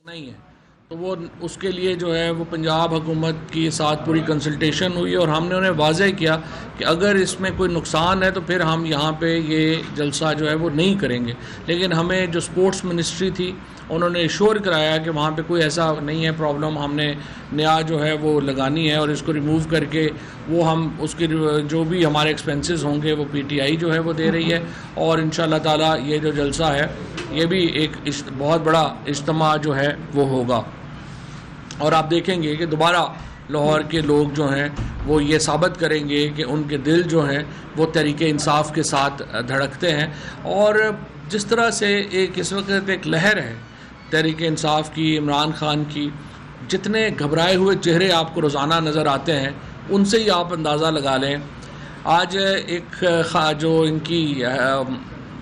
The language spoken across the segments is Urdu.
نہیں ہے، تو وہ اس کے لیے جو ہے وہ پنجاب حکومت کے ساتھ پوری کنسلٹیشن ہوئی اور ہم نے انہیں واضح کیا کہ اگر اس میں کوئی نقصان ہے تو پھر ہم یہاں پہ یہ جلسہ جو ہے وہ نہیں کریں گے. لیکن ہمیں جو سپورٹس منسٹری تھی انہوں نے ایشور کرایا کہ وہاں پہ کوئی ایسا نہیں ہے پرابلم، ہم نے نیا جو ہے وہ لگانی ہے اور اس کو ریموو کر کے وہ ہم اس کی جو بھی ہمارے ایکسپنسز ہوں گے وہ پی ٹی آئی جو ہے وہ دے رہی ہے. اور انشاءاللہ تعالیٰ یہ جو جلسہ ہے یہ بھی ایک بہت بڑا اجتماع جو ہے وہ ہوگا، اور آپ دیکھیں گے کہ دوبارہ لاہور کے لوگ جو ہیں وہ یہ ثابت کریں گے کہ ان کے دل جو ہیں وہ تحریک انصاف کے ساتھ دھڑکتے ہیں. اور جس طرح سے اس وقت ایک لہر ہے تحریک انصاف کی، عمران خان کی، جتنے گھبرائے ہوئے چہرے آپ کو روزانہ نظر آتے ہیں ان سے ہی آپ اندازہ لگا لیں. آج ایک جو ان کی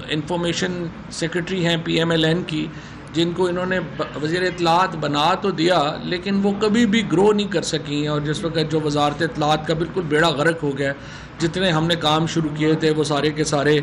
انفارمیشن سیکرٹری ہیں پی ایم ایل این کی، جن کو انہوں نے وزیر اطلاعات بنا تو دیا لیکن وہ کبھی بھی گرو نہیں کر سکیں، اور جس وقت جو وزارت اطلاعات کا بالکل بیڑا غرق ہو گیا، جتنے ہم نے کام شروع کیے تھے وہ سارے کے سارے،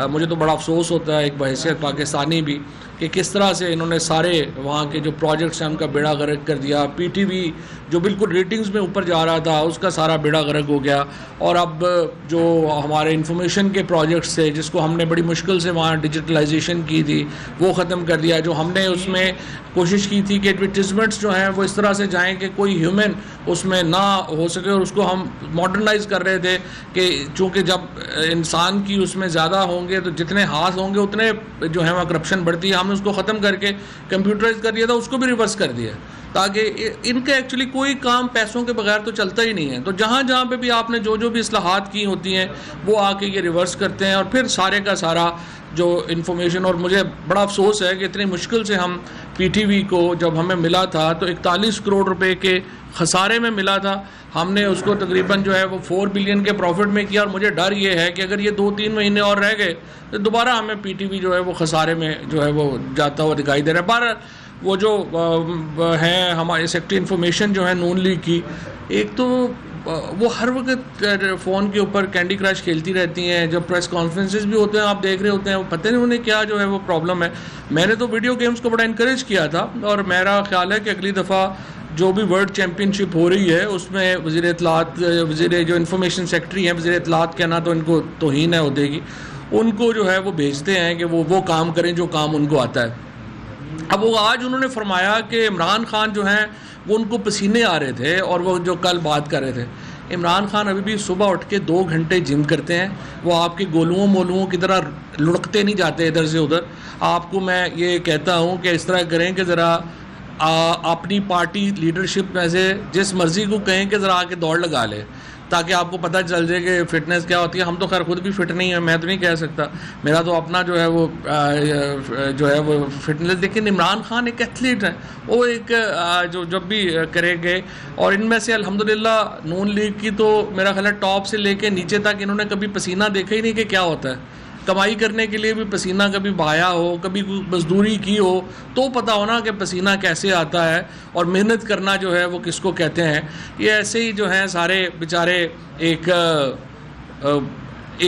مجھے تو بڑا افسوس ہوتا ہے ایک بحیثیت پاکستانی بھی کہ کس طرح سے انہوں نے سارے وہاں کے جو پروجیکٹس ہیں ان کا بیڑا غرق کر دیا. پی ٹی وی جو بالکل ریٹنگز میں اوپر جا رہا تھا اس کا سارا بیڑا غرق ہو گیا. اور اب جو ہمارے انفارمیشن کے پروجیکٹس تھے جس کو ہم نے بڑی مشکل سے وہاں ڈیجیٹلائزیشن کی تھی وہ ختم کر دیا. جو ہم نے اس میں کوشش کی تھی کہ ایڈورٹیزمنٹس جو ہیں وہ اس طرح سے جائیں کہ کوئی ہیومن اس میں نہ ہو سکے، اور اس کو ہم ماڈرنائز کر رہے تھے کہ چونکہ جب انسان کی اس میں زیادہ ہوں گے تو جتنے ہاتھ ہوں گے اتنے جو ہے وہ کرپشن بڑھتی ہے. ہم نے اس کو ختم کر کے کمپیوٹرائز کر دیا تھا، اس کو بھی ریورس کر دیا تاکہ ان کا ایکچولی کوئی کام پیسوں کے بغیر تو چلتا ہی نہیں ہے. تو جہاں جہاں پہ بھی آپ نے جو بھی اصلاحات کی ہوتی ہیں وہ آ کے یہ ریورس کرتے ہیں، اور پھر سارے کا سارا جو انفارمیشن. اور مجھے بڑا افسوس ہے کہ اتنی مشکل سے ہم پی ٹی وی کو جب ہمیں ملا تھا تو 41 کروڑ روپے کے خسارے میں ملا تھا، ہم نے اس کو تقریباً جو ہے وہ 4 بلین کے پروفٹ میں کیا. اور مجھے ڈر یہ ہے کہ اگر یہ 2-3 مہینے اور رہ گئے تو دوبارہ ہمیں پی ٹی وی جو ہے وہ خسارے میں جو ہے وہ جاتا ہوا دکھائی دے رہا ہے. پر وہ جو ہیں ہمارے سیکٹری انفارمیشن جو ہے نون لیگ کی، ایک تو وہ ہر وقت فون کے اوپر کینڈی کرش کھیلتی رہتی ہیں. جب پریس کانفرنسز بھی ہوتے ہیں آپ دیکھ رہے ہوتے ہیں، وہ پتہ نہیں انہیں کیا جو ہے وہ پرابلم ہے. میں نے تو ویڈیو گیمز کو بڑا انکریج کیا تھا، اور میرا خیال ہے کہ اگلی دفعہ جو بھی ورلڈ چیمپئن شپ ہو رہی ہے اس میں وزیر اطلاعات، وزیر جو انفارمیشن سیکرٹری ہیں، وزیر اطلاعات کہنا تو ان کو توہین ہے عہدے کی، ان کو جو ہے وہ بھیجتے ہیں کہ وہ کام کریں جو کام ان کو آتا ہے. اب وہ آج انہوں نے فرمایا کہ عمران خان جو ہیں وہ ان کو پسینے آ رہے تھے، اور وہ جو کل بات کر رہے تھے، عمران خان ابھی بھی صبح اٹھ کے 2 گھنٹے جم کرتے ہیں. وہ آپ کے گولوؤں مولوؤں کی طرح لڑکتے نہیں جاتے ادھر سے ادھر. آپ کو میں یہ کہتا ہوں کہ اس طرح کریں کہ ذرا اپنی پارٹی لیڈرشپ میں سے جس مرضی کو کہیں کہ ذرا آ کے دوڑ لگا لے تاکہ آپ کو پتہ چل جائے کہ فٹنس کیا ہوتی ہے. ہم تو خیر خود بھی فٹ نہیں ہیں، میں تو نہیں کہہ سکتا، میرا تو اپنا جو ہے وہ فٹنس. لیکن عمران خان ایک ایتھلیٹ ہے، وہ ایک جو جب بھی کرے گئے، اور ان میں سے الحمدللہ نون لیگ کی تو میرا خیال ہے ٹاپ سے لے کے نیچے تک انہوں نے کبھی پسینہ دیکھا ہی نہیں کہ کیا ہوتا ہے. کمائی کرنے کے لیے بھی پسینہ کبھی بہایا ہو، کبھی مزدوری کی ہو تو پتہ ہونا کہ پسینہ کیسے آتا ہے، اور محنت کرنا جو ہے وہ کس کو کہتے ہیں. یہ ایسے ہی جو ہیں سارے بیچارے ایک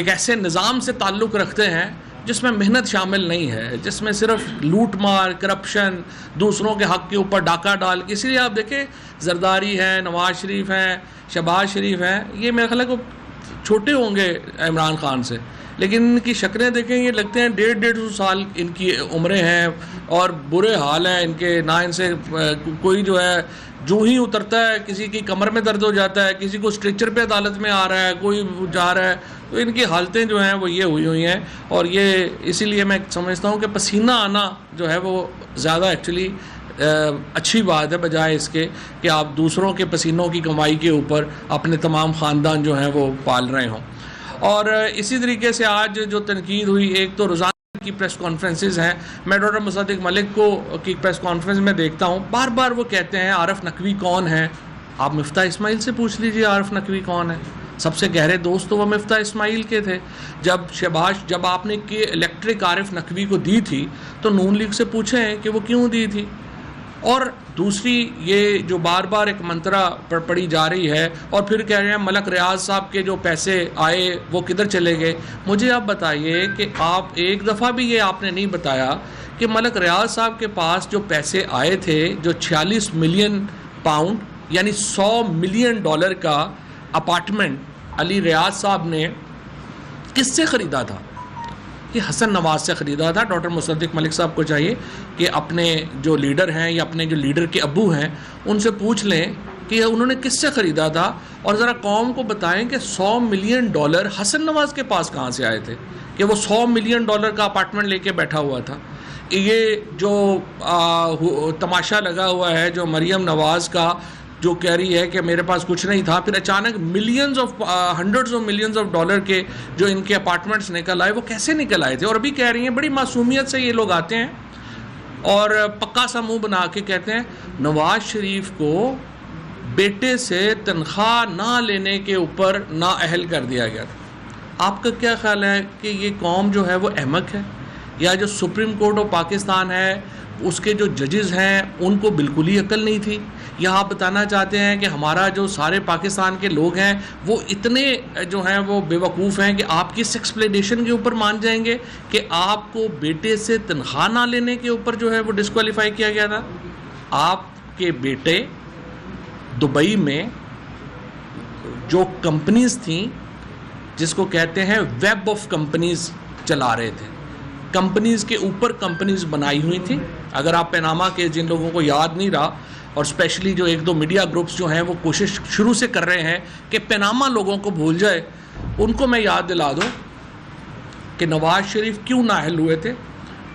ایسے نظام سے تعلق رکھتے ہیں جس میں محنت شامل نہیں ہے، جس میں صرف لوٹ مار، کرپشن، دوسروں کے حق کے اوپر ڈاکہ ڈال. اسی لیے آپ دیکھیں زرداری ہیں، نواز شریف ہیں، شہباز شریف ہیں، یہ میرے خیال ہے کو چھوٹے ہوں گے عمران خان سے، لیکن ان کی شکلیں دیکھیں یہ لگتے ہیں 150 سال ان کی عمریں ہیں، اور برے حال ہیں ان کے. نہ ان سے کوئی جو ہے جو ہی اترتا ہے کسی کی کمر میں درد ہو جاتا ہے، کسی کو اسٹریچر پہ عدالت میں آ رہا ہے، کوئی جا رہا ہے، تو ان کی حالتیں جو ہیں وہ یہ ہوئی ہیں. اور یہ اسی لیے میں سمجھتا ہوں کہ پسینہ آنا جو ہے وہ زیادہ ایکچولی اچھی بات ہے، بجائے اس کے کہ آپ دوسروں کے پسینوں کی کمائی کے اوپر اپنے تمام خاندان جو ہیں وہ پال رہے ہوں. اور اسی طریقے سے آج جو تنقید ہوئی، ایک تو روزانہ کی پریس کانفرنسز ہیں. میں ڈاکٹر مصدق ملک کو کی پریس کانفرنس میں دیکھتا ہوں، بار بار وہ کہتے ہیں عارف نقوی کون ہے. آپ مفتاح اسماعیل سے پوچھ لیجئے عارف نقوی کون ہے. سب سے گہرے دوست تو وہ مفتاح اسماعیل کے تھے. جب آپ نے کہ الیکٹرک عارف نقوی کو دی تھی تو نون لیگ سے پوچھیں کہ وہ کیوں دی تھی. اور دوسری یہ جو بار بار ایک منترا پڑھی جا رہی ہے اور پھر کہہ رہے ہیں ملک ریاض صاحب کے جو پیسے آئے وہ کدھر چلے گئے. مجھے آپ بتائیے کہ آپ ایک دفعہ بھی یہ آپ نے نہیں بتایا کہ ملک ریاض صاحب کے پاس جو پیسے آئے تھے، جو 46 ملین پاؤنڈ یعنی $100 ملین کا اپارٹمنٹ علی ریاض صاحب نے کس سے خریدا تھا؟ یہ حسن نواز سے خریدا تھا. ڈاکٹر مصدق ملک صاحب کو چاہیے کہ اپنے جو لیڈر ہیں یا اپنے جو لیڈر کے ابو ہیں ان سے پوچھ لیں کہ انہوں نے کس سے خریدا تھا، اور ذرا قوم کو بتائیں کہ $100 ملین حسن نواز کے پاس کہاں سے آئے تھے کہ وہ $100 ملین کا اپارٹمنٹ لے کے بیٹھا ہوا تھا. یہ جو تماشا لگا ہوا ہے جو مریم نواز کا، جو کہہ رہی ہے کہ میرے پاس کچھ نہیں تھا، پھر اچانک hundreds of millions of dollar کے جو ان کے اپارٹمنٹس نکل آئے، وہ کیسے نکل آئے تھے؟ اور ابھی کہہ رہی ہیں بڑی معصومیت سے یہ لوگ آتے ہیں اور پکا سا منہ بنا کے کہتے ہیں نواز شریف کو بیٹے سے تنخواہ نہ لینے کے اوپر نااہل کر دیا گیا تھا. آپ کا کیا خیال ہے کہ یہ قوم جو ہے وہ احمق ہے، یا جو سپریم کورٹ آف پاکستان ہے اس کے جو ججز ہیں ان کو بالکل ہی عقل نہیں تھی؟ یا آپ بتانا چاہتے ہیں کہ ہمارا جو سارے پاکستان کے لوگ ہیں وہ اتنے جو ہیں وہ بے وقوف ہیں کہ آپ کی اس ایکسپلینیشن کے اوپر مان جائیں گے کہ آپ کو بیٹے سے تنخواہ نہ لینے کے اوپر جو ہے وہ ڈسکوالیفائی کیا گیا تھا؟ آپ کے بیٹے دبئی میں جو کمپنیز تھیں جس کو کہتے ہیں ویب آف کمپنیز چلا رہے تھے، کمپنیز کے اوپر کمپنیز بنائی ہوئی تھیں. اگر آپ پیناما کے جن لوگوں کو یاد نہیں رہا، اور اسپیشلی جو ایک دو میڈیا گروپس جو ہیں وہ کوشش شروع سے کر رہے ہیں کہ پیناما لوگوں کو بھول جائے، ان کو میں یاد دلا دوں کہ نواز شریف کیوں نااہل ہوئے تھے.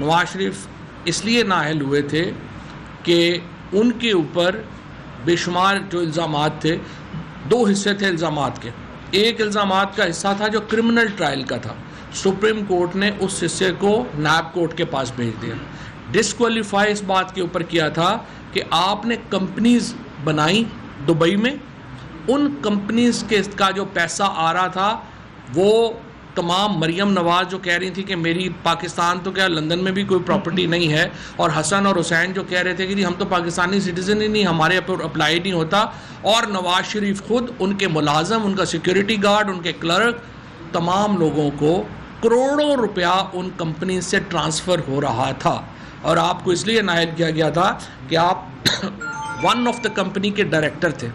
نواز شریف اس لیے نااہل ہوئے تھے کہ ان کے اوپر بے شمار جو الزامات تھے، دو حصے تھے الزامات کے. ایک الزامات کا حصہ تھا جو کرمنل ٹرائل کا تھا، سپریم کورٹ نے اس حصے کو نیب کورٹ کے پاس بھیج دیا. ڈسکوالیفائی اس بات کے اوپر کیا تھا کہ آپ نے کمپنیز بنائی دبئی میں، ان کمپنیز کے کا جو پیسہ آ رہا تھا وہ تمام مریم نواز جو کہہ رہی تھی کہ میری پاکستان تو کیا لندن میں بھی کوئی پراپرٹی نہیں ہے، اور حسن اور حسین جو کہہ رہے تھے کہ جی ہم تو پاکستانی سٹیزن ہی نہیں، ہمارے اوپر اپلائی نہیں ہوتا، اور نواز شریف خود، ان کے ملازم، ان کا سیکیورٹی گارڈ، ان کے کلرک، تمام لوگوں کو کروڑوں روپیہ ان کمپنی سے ٹرانسفر ہو رہا تھا. اور آپ کو اس لیے نااہل کیا گیا تھا کہ آپ ون آف دا کمپنی کے ڈائریکٹر تھے،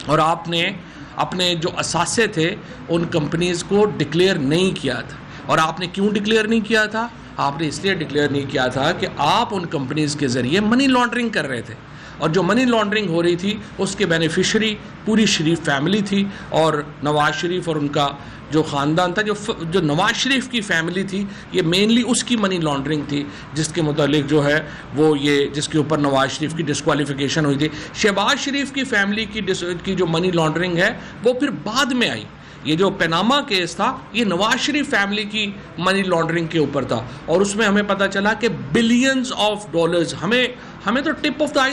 اور آپ نے اپنے جو اثاثے تھے ان کمپنیز کو ڈکلیئر نہیں کیا تھا. اور آپ نے کیوں ڈکلیئر نہیں کیا تھا؟ آپ نے اس لیے ڈکلیئر نہیں کیا تھا کہ آپ ان کمپنیز کے ذریعے منی لانڈرنگ کر رہے تھے، اور جو منی لانڈرنگ ہو رہی تھی اس کے بینیفیشری پوری شریف فیملی تھی، اور نواز شریف اور ان کا جو خاندان تھا، جو نواز شریف کی فیملی تھی، یہ مینلی اس کی منی لانڈرنگ تھی جس کے متعلق جو ہے وہ یہ جس کے اوپر نواز شریف کی ڈسکوالیفیکیشن ہوئی تھی. شہباز شریف کی فیملی کی جو منی لانڈرنگ ہے وہ پھر بعد میں آئی. یہ جو پیناما کیس تھا یہ نواز شریف فیملی کی منی لانڈرنگ کے اوپر تھا، اور اس میں ہمیں پتہ چلا کہ بلینز آف ڈالرز. ہمیں تو ٹپ آف دا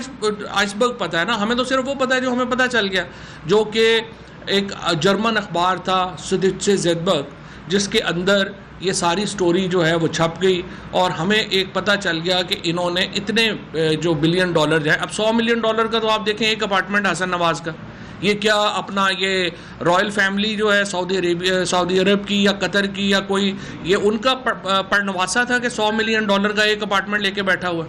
آئس برگ پتہ ہے نا، ہمیں تو صرف وہ پتہ ہے جو ہمیں پتہ چل گیا، جو کہ ایک جرمن اخبار تھا سوڈیٹسche Zeitung، جس کے اندر یہ ساری سٹوری جو ہے وہ چھپ گئی، اور ہمیں ایک پتہ چل گیا کہ انہوں نے اتنے جو $بلین جو ہے، اب $100 ملین کا تو آپ دیکھیں ایک اپارٹمنٹ حسن نواز کا، یہ کیا اپنا یہ رائل فیملی جو ہے سعودی عرب کی یا قطر کی یا کوئی، یہ ان کا پرنواسا تھا کہ $100 ملین کا ایک اپارٹمنٹ لے کے بیٹھا ہوا.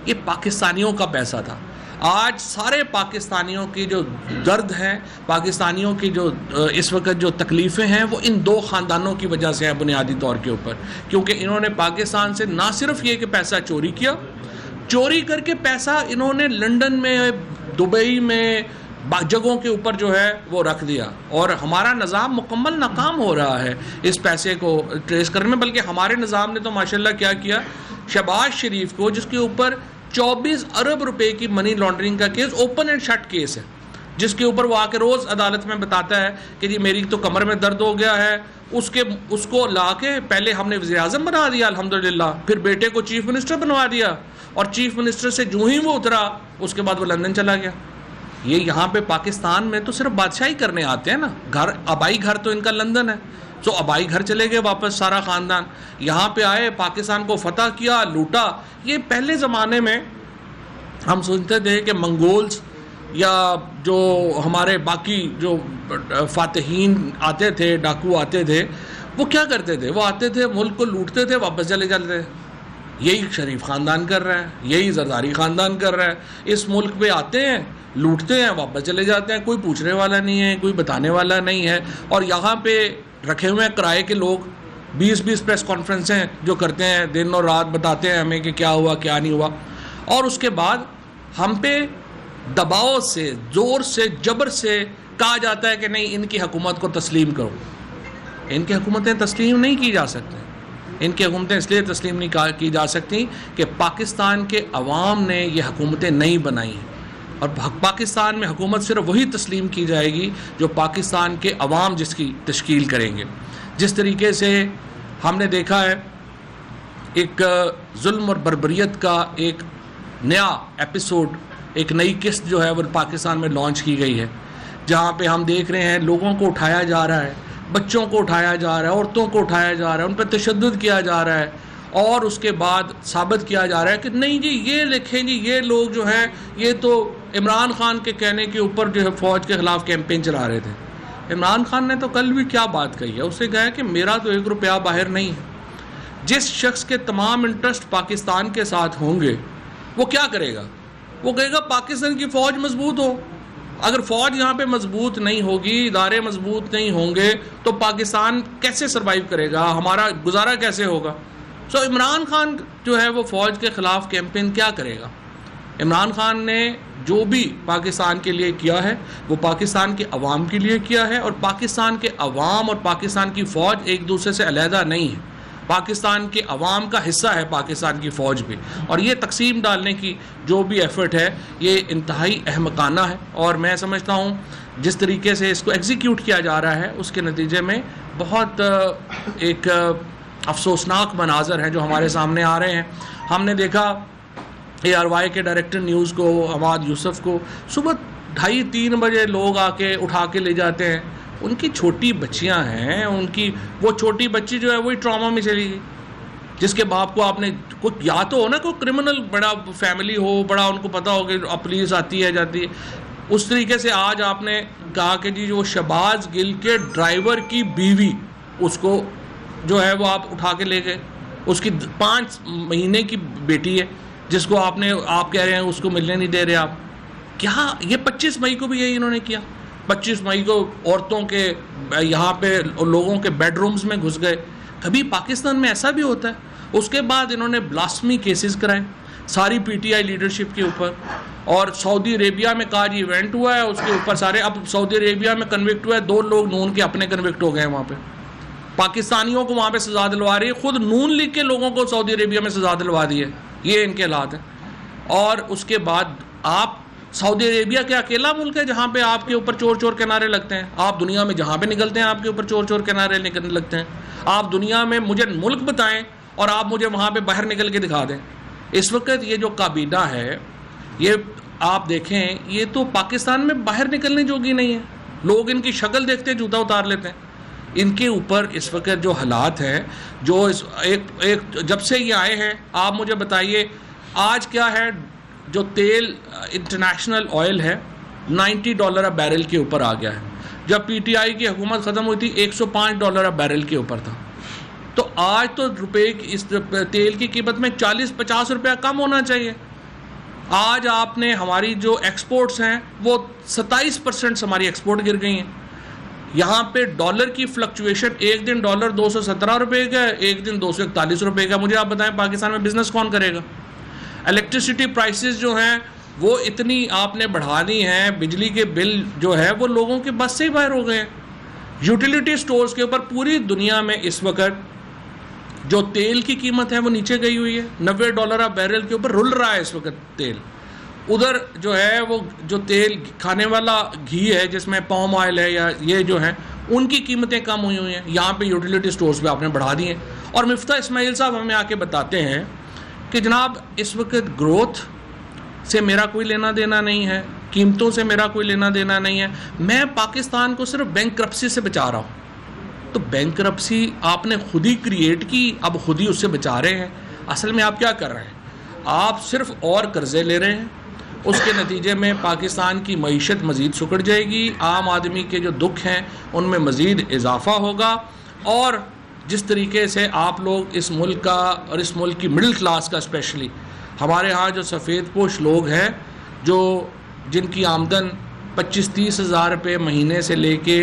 یہ پاکستانیوں کا پیسہ تھا. آج سارے پاکستانیوں کی جو درد ہے، پاکستانیوں کی جو اس وقت جو تکلیفیں ہیں، وہ ان دو خاندانوں کی وجہ سے ہیں بنیادی طور کے اوپر، کیونکہ انہوں نے پاکستان سے نہ صرف یہ کہ پیسہ چوری کیا، چوری کر کے پیسہ انہوں نے لنڈن میں، دبئی میں، جگہوں کے اوپر جو ہے وہ رکھ دیا، اور ہمارا نظام مکمل ناکام ہو رہا ہے اس پیسے کو ٹریس کرنے میں. بلکہ ہمارے نظام نے تو ماشاءاللہ کیا کیا، شہباز شریف کو جس کے اوپر 24 ارب روپے کی منی لانڈرنگ کا case, open and shut case ہے، جس کے اوپر وہ آ کے روز عدالت میں بتاتا ہے کہ جی میری تو کمر میں درد ہو گیا ہے، اس کو لا کے پہلے ہم نے وزیر اعظم بنا دیا الحمدللہ، پھر بیٹے کو چیف منسٹر بنوا دیا، اور چیف منسٹر سے جو ہی وہ اترا اس کے بعد وہ لندن چلا گیا. یہ یہاں پہ پاکستان میں تو صرف بادشاہی کرنے آتے ہیں نا، گھر آبائی گھر تو ان کا لندن ہے، تو آبائی گھر چلے گئے واپس سارا خاندان، یہاں پہ آئے، پاکستان کو فتح کیا، لوٹا. یہ پہلے زمانے میں ہم سنتے تھے کہ منگولز یا جو ہمارے باقی جو فاتحین آتے تھے، ڈاکو آتے تھے، وہ کیا کرتے تھے؟ وہ آتے تھے، ملک کو لوٹتے تھے، واپس چلے جاتے تھے. یہی شریف خاندان کر رہا ہے، یہی زرداری خاندان کر رہا ہے. اس ملک پہ آتے ہیں، لوٹتے ہیں، واپس چلے جاتے ہیں. کوئی پوچھنے والا نہیں ہے، کوئی بتانے والا نہیں ہے. اور یہاں پہ رکھے ہوئے ہیں کرائے کے لوگ، 20 پریس کانفرنسیں جو کرتے ہیں، دن اور رات بتاتے ہیں ہمیں کہ کیا ہوا کیا نہیں ہوا. اور اس کے بعد ہم پہ دباؤ سے، زور سے، جبر سے کہا جاتا ہے کہ نہیں، ان کی حکومت کو تسلیم کرو. ان کی حکومتیں تسلیم نہیں کی جا سکتی. ان کی حکومتیں اس لیے تسلیم نہیں کی جا سکتی کہ پاکستان کے عوام نے یہ حکومتیں نہیں بنائی ہیں. اور پاکستان میں حکومت صرف وہی تسلیم کی جائے گی جو پاکستان کے عوام جس کی تشکیل کریں گے. جس طریقے سے ہم نے دیکھا ہے ایک ظلم اور بربریت کا ایک نیا ایپیسوڈ، ایک نئی قسط جو ہے وہ پاکستان میں لانچ کی گئی ہے، جہاں پہ ہم دیکھ رہے ہیں لوگوں کو اٹھایا جا رہا ہے، بچوں کو اٹھایا جا رہا ہے، عورتوں کو اٹھایا جا رہا ہے، ان پہ تشدد کیا جا رہا ہے. اور اس کے بعد ثابت کیا جا رہا ہے کہ نہیں جی، یہ لکھیں جی، یہ لوگ جو ہیں یہ تو عمران خان کے کہنے کے اوپر جو ہے فوج کے خلاف کیمپین چلا رہے تھے. عمران خان نے تو کل بھی کیا بات کہی ہے، اس نے کہا ہے کہ میرا تو 1 روپیہ باہر نہیں ہے. جس شخص کے تمام انٹرسٹ پاکستان کے ساتھ ہوں گے وہ کیا کرے گا؟ وہ کہے گا پاکستان کی فوج مضبوط ہو. اگر فوج یہاں پہ مضبوط نہیں ہوگی، ادارے مضبوط نہیں ہوں گے، تو پاکستان کیسے سروائیو کرے گا؟ ہمارا گزارا کیسے ہوگا؟ سو عمران خان جو ہے وہ فوج کے خلاف کیمپین کیا کرے گا؟ عمران خان نے جو بھی پاکستان کے لیے کیا ہے وہ پاکستان کے عوام کے لیے کیا ہے. اور پاکستان کے عوام اور پاکستان کی فوج ایک دوسرے سے علیحدہ نہیں ہے. پاکستان کے عوام کا حصہ ہے پاکستان کی فوج بھی. اور یہ تقسیم ڈالنے کی جو بھی ایفرٹ ہے یہ انتہائی احمقانہ ہے. اور میں سمجھتا ہوں جس طریقے سے اس کو ایگزیکیوٹ کیا جا رہا ہے اس کے نتیجے میں بہت ایک افسوسناک مناظر ہیں جو ہمارے سامنے آ رہے ہیں. ہم نے دیکھا ARY کے ڈائریکٹر نیوز کو، عماد یوسف کو، صبح 2:30-3 بجے لوگ آ کے اٹھا کے لے جاتے ہیں. ان کی چھوٹی بچیاں ہیں، ان کی وہ چھوٹی بچی جو ہے وہی ٹراما میں چلی گئی، جس کے باپ کو آپ نے کوئی یا تو ہو نا، کوئی کرمنل بڑا فیملی ہو، بڑا ان کو پتہ ہو کہ پولیس آتی ہے جاتی ہے. اس طریقے سے آج آپ نے کہا کہ جی جو شہباز گل کے ڈرائیور کی بیوی، اس کو جو ہے وہ آپ اٹھا کے لے گئے. اس کی 5 مہینے کی بیٹی ہے جس کو آپ کہہ رہے ہیں اس کو ملنے نہیں دے رہے آپ. کیا یہ 25 مئی کو بھی یہی انہوں نے کیا؟ 25 مئی کو عورتوں کے یہاں پہ لوگوں کے بیڈ رومز میں گھس گئے. کبھی پاکستان میں ایسا بھی ہوتا ہے؟ اس کے بعد انہوں نے بلاسفمی کیسز کرائے ساری PTI لیڈرشپ کے اوپر. اور سعودی عربیہ میں کہا جی ایونٹ ہوا ہے، اس کے اوپر سارے اب سعودی عربیہ میں کنوکٹ ہوا ہے، 2 لوگ نون کے اپنے کنوکٹ ہو گئے. وہاں پہ پاکستانیوں کو وہاں پہ سزا دلوا رہی ہے، خود نون لیگ کے لوگوں کو سعودی عربیہ میں سزا دلوا دی ہے. یہ ان کے حالات ہیں. اور اس کے بعد آپ سعودی عربیہ کے اکیلا ملک ہے جہاں پہ آپ کے اوپر چور چور کے نعرے لگتے ہیں. آپ دنیا میں جہاں پہ نکلتے ہیں آپ کے اوپر چور چور کے نعرے لگتے ہیں. آپ دنیا میں مجھے ملک بتائیں اور آپ مجھے وہاں پہ باہر نکل کے دکھا دیں. اس وقت یہ جو کابینہ ہے، یہ آپ دیکھیں، یہ تو پاکستان میں باہر نکلنے جوگی نہیں ہے. لوگ ان کی شکل دیکھتے ہیں جوتا اتار لیتے ہیں. ان کے اوپر اس وقت جو حالات ہیں، جو ایک جب سے یہ آئے ہیں، آپ مجھے بتائیے آج کیا ہے؟ جو تیل انٹرنیشنل آئل ہے $90 بیرل کے اوپر آ گیا ہے. جب PTI کی حکومت ختم ہوئی تھی $105 بیرل کے اوپر تھا. تو آج تو روپے اس تیل کی قیمت میں 40-50 روپیہ کم ہونا چاہیے. آج آپ نے ہماری جو ایکسپورٹس ہیں وہ 27% ہماری ایکسپورٹ گر گئی ہیں. یہاں پہ ڈالر کی فلکچویشن، ایک دن ڈالر 217 روپے کا ہے، ایک دن 241 روپے کا. مجھے آپ بتائیں پاکستان میں بزنس کون کرے گا؟ الیکٹریسٹی پرائسز جو ہیں وہ اتنی آپ نے بڑھا دی ہیں، بجلی کے بل جو ہے وہ لوگوں کے بس سے ہی باہر ہو گئے ہیں. یوٹیلیٹی سٹورز کے اوپر پوری دنیا میں اس وقت جو تیل کی قیمت ہے وہ نیچے گئی ہوئی ہے. $90 بیرل کے اوپر رل رہا ہے اس وقت تیل. ادھر جو ہے وہ جو تیل کھانے والا گھی ہے جس میں پام آئل ہے یا یہ جو ہیں ان کی قیمتیں کم ہوئی ہوئی ہیں. یہاں پہ یوٹیلیٹی سٹورز پہ آپ نے بڑھا دی ہیں. اور مفتاح اسماعیل صاحب ہمیں آ کے بتاتے ہیں کہ جناب اس وقت گروتھ سے میرا کوئی لینا دینا نہیں ہے، قیمتوں سے میرا کوئی لینا دینا نہیں ہے، میں پاکستان کو صرف بینکرپسی سے بچا رہا ہوں. تو بینکرپسی آپ نے خود ہی کریٹ کی، اب خود ہی اس سے بچا رہے ہیں. اصل میں آپ کیا کر رہے ہیں؟ آپ صرف اور قرضے لے رہے ہیں اس کے نتیجے میں پاکستان کی معیشت مزید سکڑ جائے گی، عام آدمی کے جو دکھ ہیں ان میں مزید اضافہ ہوگا، اور جس طریقے سے آپ لوگ اس ملک کا اور اس ملک کی مڈل کلاس کا اسپیشلی ہمارے ہاں جو سفید پوش لوگ ہیں جن کی آمدن 25-30 ہزار روپے مہینے سے لے کے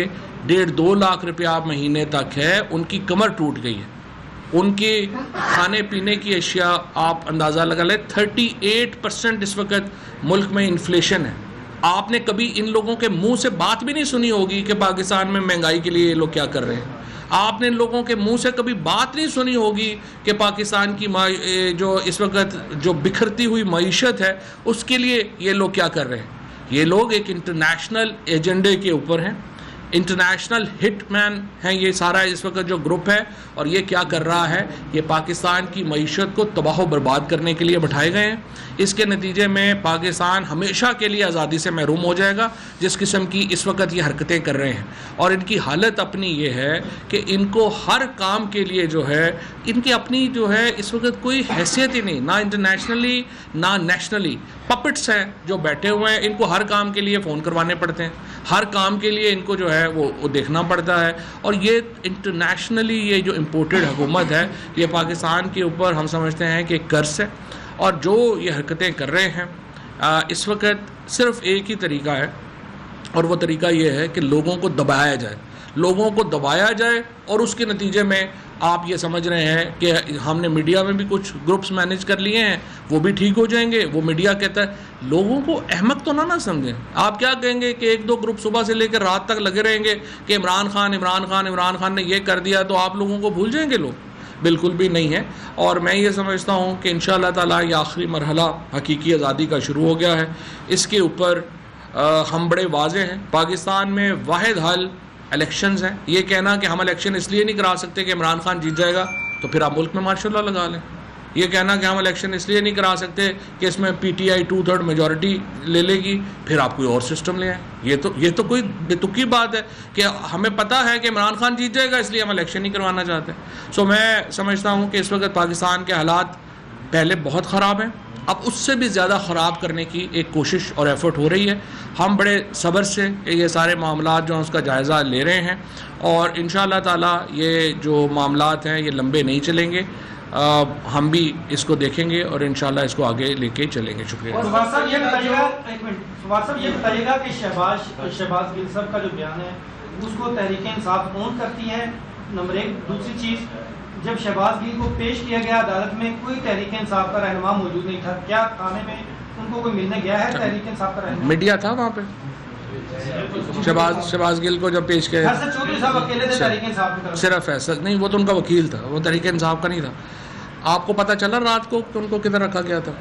1.5-2 لاکھ روپیہ مہینے تک ہے، ان کی کمر ٹوٹ گئی ہے۔ ان کے کھانے پینے کی اشیاء آپ اندازہ لگا لیں 38% اس وقت ملک میں انفلیشن ہے۔ آپ نے کبھی ان لوگوں کے منہ سے بات بھی نہیں سنی ہوگی کہ پاکستان میں مہنگائی کے لیے یہ لوگ کیا کر رہے ہیں۔ آپ نے ان لوگوں کے منہ سے کبھی بات نہیں سنی ہوگی کہ پاکستان کی جو اس وقت جو بکھرتی ہوئی معیشت ہے اس کے لیے یہ لوگ کیا کر رہے ہیں۔ یہ لوگ ایک انٹرنیشنل ایجنڈے کے اوپر ہیں، انٹرنیشنل ہٹ مین ہیں، یہ سارا اس وقت جو گروپ ہے، اور یہ کیا کر رہا ہے، یہ پاکستان کی معیشت کو تباہ و برباد کرنے کے لیے بٹھائے گئے ہیں۔ اس کے نتیجے میں پاکستان ہمیشہ کے لیے آزادی سے محروم ہو جائے گا، جس قسم کی اس وقت یہ حرکتیں کر رہے ہیں، اور ان کی حالت اپنی یہ ہے کہ ان کو ہر کام کے لیے جو ہے ان کی اپنی جو ہے اس وقت کوئی حیثیت ہی نہیں، نہ انٹرنیشنلی نہ نیشنلی، پپٹس ہیں جو بیٹھے ہوئے ہیں، ان کو ہر کام کے لیے فون کروانے پڑتے ہیں، ہر کام کے لیے ان کو جو ہے وہ دیکھنا پڑتا ہے، اور یہ انٹرنیشنلی یہ جو امپورٹڈ حکومت ہے یہ پاکستان کے اوپر ہم سمجھتے ہیں کہ قرض ہے، اور جو یہ حرکتیں کر رہے ہیں اس وقت صرف ایک ہی طریقہ ہے، اور وہ طریقہ یہ ہے کہ لوگوں کو دبایا جائے، لوگوں کو دبایا جائے، اور اس کے نتیجے میں آپ یہ سمجھ رہے ہیں کہ ہم نے میڈیا میں بھی کچھ گروپس مینیج کر لیے ہیں، وہ بھی ٹھیک ہو جائیں گے۔ وہ میڈیا کہتا ہے لوگوں کو احمق تو نہ سمجھیں۔ آپ کیا کہیں گے کہ 1-2 گروپ صبح سے لے کر رات تک لگے رہیں گے کہ عمران خان نے یہ کر دیا تو آپ لوگوں کو بھول جائیں گے لوگ؟ بالکل بھی نہیں ہے، اور میں یہ سمجھتا ہوں کہ انشاءاللہ تعالیٰ یہ آخری مرحلہ حقیقی آزادی کا شروع ہو گیا ہے۔ اس کے اوپر ہم بڑے واضح ہیں۔ پاکستان میں واحد حل الیکشنز ہیں۔ یہ کہنا کہ ہم الیکشن اس لیے نہیں کرا سکتے کہ عمران خان جیت جائے گا تو پھر آپ ملک میں ماشاء اللہ لگا لیں۔ یہ کہنا کہ ہم الیکشن اس لیے نہیں کرا سکتے کہ اس میں پی ٹی آئی 2/3 میجورٹی لے لے گی، پھر آپ کوئی اور سسٹم لے آئیں۔ یہ تو کوئی بے تکی بات ہے کہ ہمیں پتہ ہے کہ عمران خان جیت جائے گا اس لیے ہم الیکشن نہیں کروانا چاہتے۔ سو میں سمجھتا ہوں کہ اس وقت پاکستان کے حالات پہلے بہت خراب ہیں، اب اس سے بھی زیادہ خراب کرنے کی ایک کوشش اور ایفرٹ ہو رہی ہے۔ ہم بڑے صبر سے یہ سارے معاملات جو ہیں اس کا جائزہ لے رہے ہیں، اور انشاءاللہ تعالیٰ یہ جو معاملات ہیں یہ لمبے نہیں چلیں گے، ہم بھی اس کو دیکھیں گے اور انشاءاللہ اس کو آگے لے کے چلیں گے۔ شکریہ۔ سوار صاحب یہ بتائیے گا کہ شہباز گل صاحب کا جو بیان ہے اس کو تحریک انصاف اون کرتی ہے، نمبر 1۔ دوسری چیز، جب شہباز گل کو پیش کیا گیا عدالت میں کوئی تحریک انصاف کا رہنما موجود نہیں تھا، کیا تھانے میں ان کو کوئی ملنے گیا ہے تحریک انصاف کا رہنما؟ میڈیا تھا وہاں پہ شہباز گل کو جب پیش کیا، چودھری صاحب اکیلے تھے تحریک انصاف کی طرف؟ صرف ایسا نہیں، وہ تو ان کا وکیل تھا، وہ تحریک انصاف کا نہیں تھا۔ آپ کو پتہ چلا رات کو کہ ان کو کدھر رکھا گیا تھا؟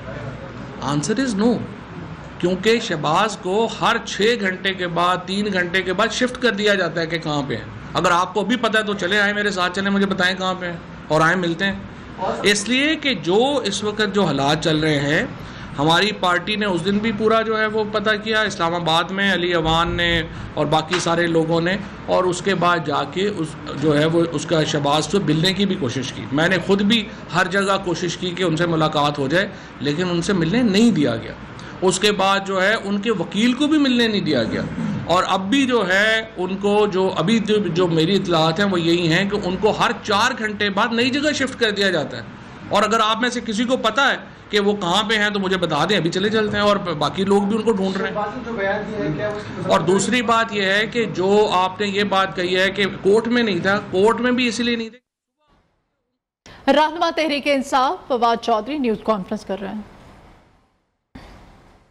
آنسر از نو، کیونکہ شہباز کو ہر 6 گھنٹے کے بعد 3 گھنٹے کے بعد شفٹ کر دیا جاتا ہے کہ کہاں پہ ہیں۔ اگر آپ کو بھی پتہ ہے تو چلے آئیں میرے ساتھ، چلیں مجھے بتائیں کہاں پہ ہیں اور آئیں ملتے ہیں۔ اس لیے کہ جو اس وقت جو حالات چل رہے ہیں، ہماری پارٹی نے اس دن بھی پورا جو ہے وہ پتہ کیا اسلام آباد میں، علی اوان نے اور باقی سارے لوگوں نے، اور اس کے بعد جا کے جو ہے وہ اس کا شہباز سے ملنے کی بھی کوشش کی۔ میں نے خود بھی ہر جگہ کوشش کی کہ ان سے ملاقات ہو جائے، لیکن ان سے ملنے نہیں دیا گیا۔ اس کے بعد جو ہے ان کے وکیل کو بھی ملنے نہیں دیا گیا، اور اب بھی جو ہے ان کو جو میری اطلاعات ہیں وہ یہی ہیں کہ ان کو ہر 4 گھنٹے بعد نئی جگہ شفٹ کر دیا جاتا ہے۔ اور اگر آپ میں سے کسی کو پتہ ہے کہ وہ کہاں پہ ہیں تو مجھے بتا دیں، ابھی چلے چلتے ہیں، اور باقی لوگ بھی ان کو ڈھونڈ رہے ہیں۔ اور دوسری بات یہ ہے کہ جو آپ نے یہ بات کہی ہے کہ کورٹ میں نہیں تھا، کورٹ میں بھی اسی لیے نہیں تھا۔ رہنما تحریک انصاف فواد چودھری نیوز کانفرنس کر رہے ہیں۔